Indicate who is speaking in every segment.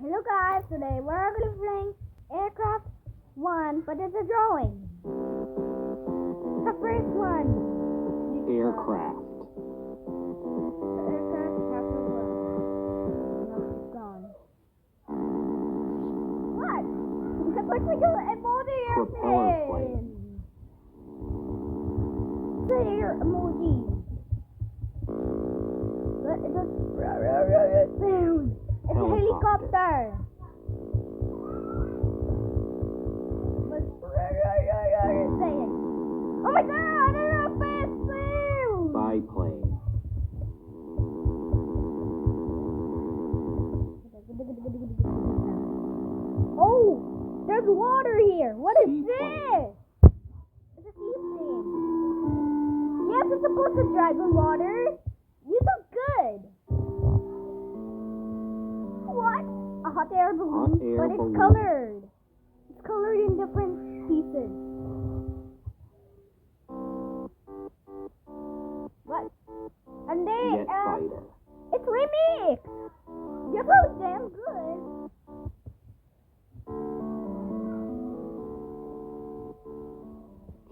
Speaker 1: Hello guys, today we're going to be playing Aircraft 1, but it's a drawing. The first one.
Speaker 2: Aircraft.
Speaker 1: The aircraft chapter 1. No, it's gone. What? It looks like an emoji
Speaker 2: Propeller
Speaker 1: airplane. The air emoji. It's a sound. It's a helicopter. Oh my god, it's a fast sound.
Speaker 2: Biplane.
Speaker 1: Oh, there's water here. What is this? It's a seaplane. Yes, it's supposed to drive on water. You look good. What? A hot air balloon, but it's colored. It's colored in different pieces. What? And they,
Speaker 2: Jet fighter.
Speaker 1: it's remix. You're so damn good.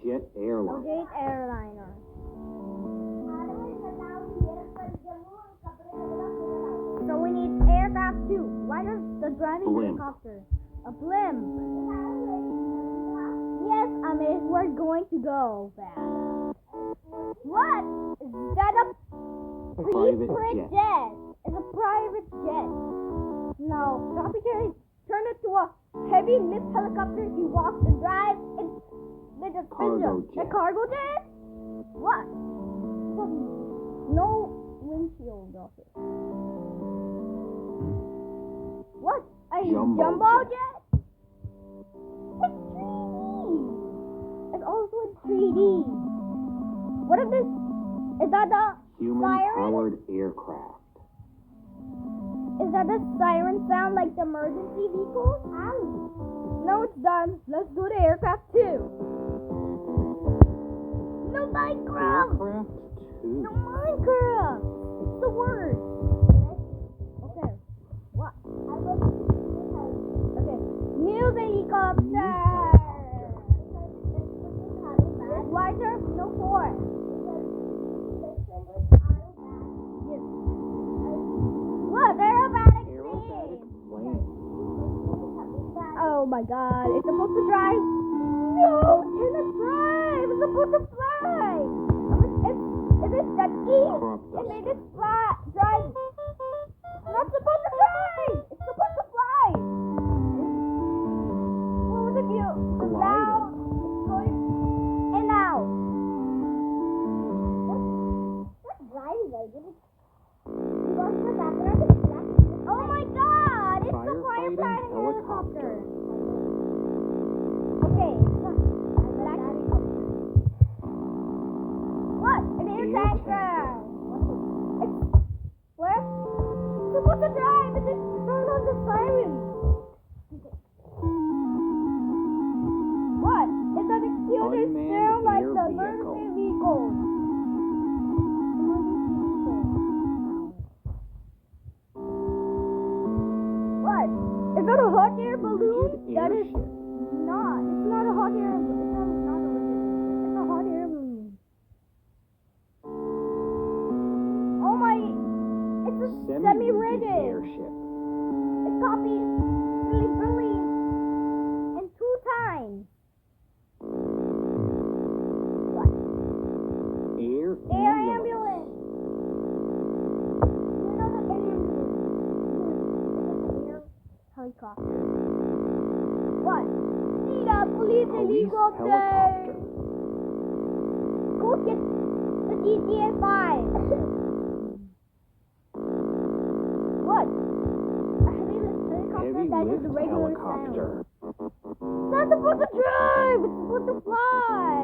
Speaker 2: Jet airliner.
Speaker 1: Jet airliner. So we need aircraft 2. Why does the driving helicopter? A blimp. Yes, I mean we're going to go fast. What? Is that a private jet? It's a private jet. No, copy turn it to a heavy lift helicopter. He walks and drives. It's with a cargo jet. What? No windshield office. What? A jumbo jet? It's 3D. It's also in 3D. What is this? Is that a
Speaker 2: human-powered aircraft?
Speaker 1: Is that a siren sound like the emergency vehicle? Ow. No, it's done. Let's do the aircraft 2. No Minecraft!
Speaker 2: Aircraft 2.
Speaker 1: No Minecraft! It's the word. Okay. What? Okay. New helicopter! Why is there no 4? Yes. Look, aerobatic
Speaker 2: plane.
Speaker 1: Oh my god, it's supposed to drive. No, it didn't drive. It's supposed to fly. Is it that E? It made it fly. Drive. It's not supposed to drive. It's supposed to fly. What was it you? Now it's going and out. That's driving, right? Oh my god! It's a firefighting helicopter. Okay, black helicopter. What? An air tanker. Where? It's supposed to drive. It didn't turn on the siren. What? It's an exterior sound like the emergency vehicle. Is that a hot air balloon? That is not. It's not a hot air balloon. It's not a rigid. It's a hot air balloon. Oh my! It's a semi-rigid
Speaker 2: airship.
Speaker 1: It copies really in 2 times. What?
Speaker 2: Air
Speaker 1: ambulance. You know the air ambulance. Helicopter. What? See the police helicopter. Go get the GTA 5. What? A heavy helicopter that is the regular sound. It's not supposed to drive. It's supposed to fly.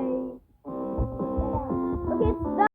Speaker 1: Okay, it's done.